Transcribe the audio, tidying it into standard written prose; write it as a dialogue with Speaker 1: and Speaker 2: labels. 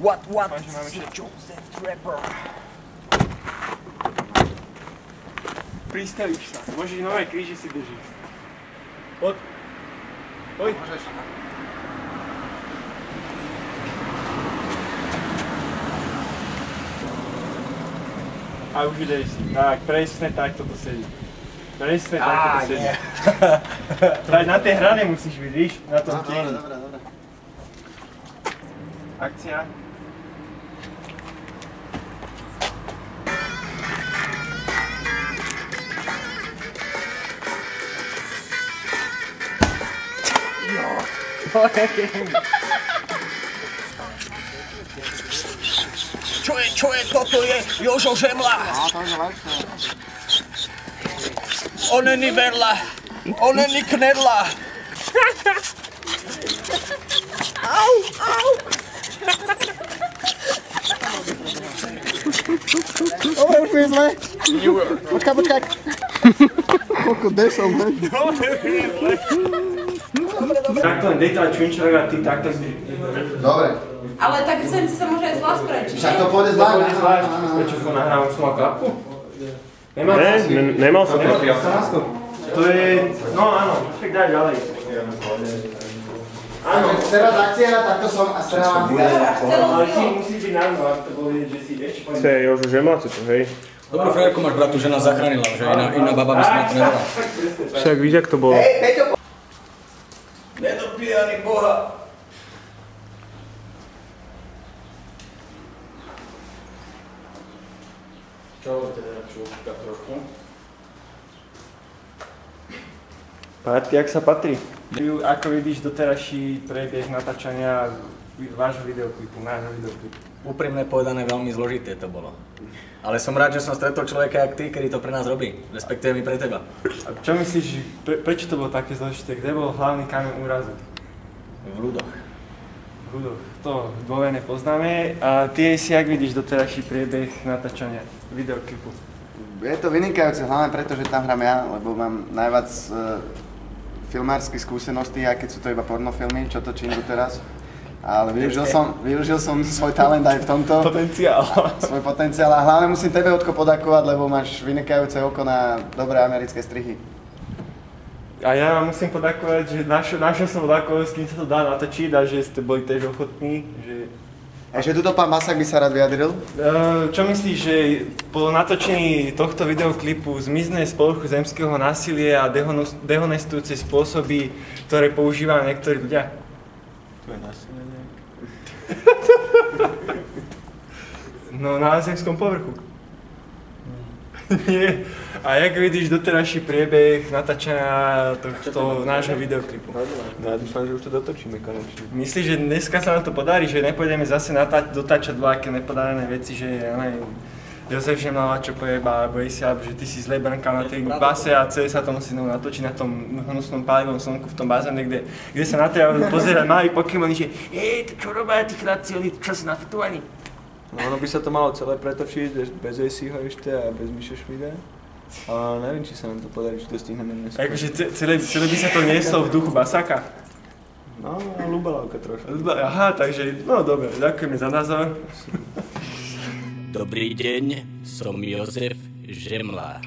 Speaker 1: What, Joseph Trapper.
Speaker 2: Pristavíš sa. Môžeš nové kríže si držíš. Poď. Poď.
Speaker 3: Môžeš.
Speaker 2: A už ideš si. Tak, presne takto to sedí. Presne takto to sedí. Tak na tej hrane musíš byť, víš? Na tom tieni.
Speaker 3: Dobre.
Speaker 2: Akcia.
Speaker 1: Čo je, toto je Jožo Žemla.
Speaker 3: To je lepšie.
Speaker 1: On není Verla, on není Knedla. Au.
Speaker 3: Dobre, už mi je zle. Počkaj. Koľko desov, ne?
Speaker 2: Takto len dej to aj čvinčerok a ty takto si...
Speaker 3: Dobre.
Speaker 4: Ale tak sem si sa môže aj zvlášť prečiť.
Speaker 3: Však to pôjde zvlášť.
Speaker 2: Prečo to nahrávam, som mal klapku?
Speaker 5: Nemal som to.
Speaker 2: To je... No áno, tak daj ďalej.
Speaker 3: Áno. Teraz akcia, takto som a strelám.
Speaker 2: Ale si musí byť na mnou, ak to bolo vidieť, že si ešte
Speaker 5: To je Jožo Žemla, co to, hej?
Speaker 1: Dobrú frajerku máš, bratu, že nás zachránila, že iná baba by si na to nedala.
Speaker 5: Však víš, jak to bolo.
Speaker 1: Nedopíjaný Boha. Čo teda čúka trošku?
Speaker 2: Pátky, jak sa patrí. Ako vidíš doterajší prebieh natáčania vášho videoklipu, nášho videoklipu?
Speaker 1: Úprimne povedané, veľmi zložité to bolo. Ale som rád, že som stretol človeka jak ty, ktorý to pre nás robí, respektíve my pre teba.
Speaker 2: A čo myslíš, prečo to bolo také zložité? Kde bol hlavný kameň úrazu?
Speaker 1: V ľudoch.
Speaker 2: V ľudoch. To dôverne poznáme. A ty si, jak vidíš doterajší priebeh natáčania videoklipu?
Speaker 3: Je to vynikajúce, hlavne preto, že tam hram ja, lebo mám najviac filmárskych skúseností, aj keď sú to iba pornofilmy, čo točím doteraz. Ale využil som svoj talent aj v tomto.
Speaker 2: Potenciál.
Speaker 3: Svoj potenciál a hlavne musím tebe, Odko, poďakovať, lebo máš vynikajúce oko na dobré americké strihy.
Speaker 2: A ja vám musím poďakovať, že našiel som voľakov, s kým sa to dá natočiť a že ste boli tiež ochotní.
Speaker 3: Že tuto pán Basák by sa rád vyjadril?
Speaker 2: Čo myslíš, že po natočení tohto videoklipu zmizne z povrchu zemského násilia a dehonestujúce spôsoby, ktoré používajú niektorí ľudia?
Speaker 5: To je násilie nejak.
Speaker 2: No na zemskom povrchu. Nie. A jak vidíš doterajší priebeh natáčania tohto nášho videoklipu?
Speaker 5: No ja dúfam, že už to dotočíme konečne.
Speaker 2: Myslíš, že dneska sa nám to podarí, že nepôjdeme zase dotáčať dvojaké nepodarené veci, že ja neviem, Jozef Žemla čo pojeba, alebo že ty si zle brnkal na tej base a celé sa to musí znovu natočiť na tom hnusnom pálivom slnku v tom bazéne, kde sa na teba pozerať malí Pokémoni, že to čo robia tí chlapci, oni čo sú naftovaní?
Speaker 5: No ono by sa to malo celé pretočiť, bez ACho ešte a bez Miše Švida. Ale neviem, či sa nám to podarí, či to stihneme dnes.
Speaker 2: Takže celé by sa to nieslo v duchu Basáka?
Speaker 5: No, ľubalavka trošku.
Speaker 2: Aha, takže, no dobre, ďakujeme za názor.
Speaker 6: Dobrý deň, som Jozef Žemla.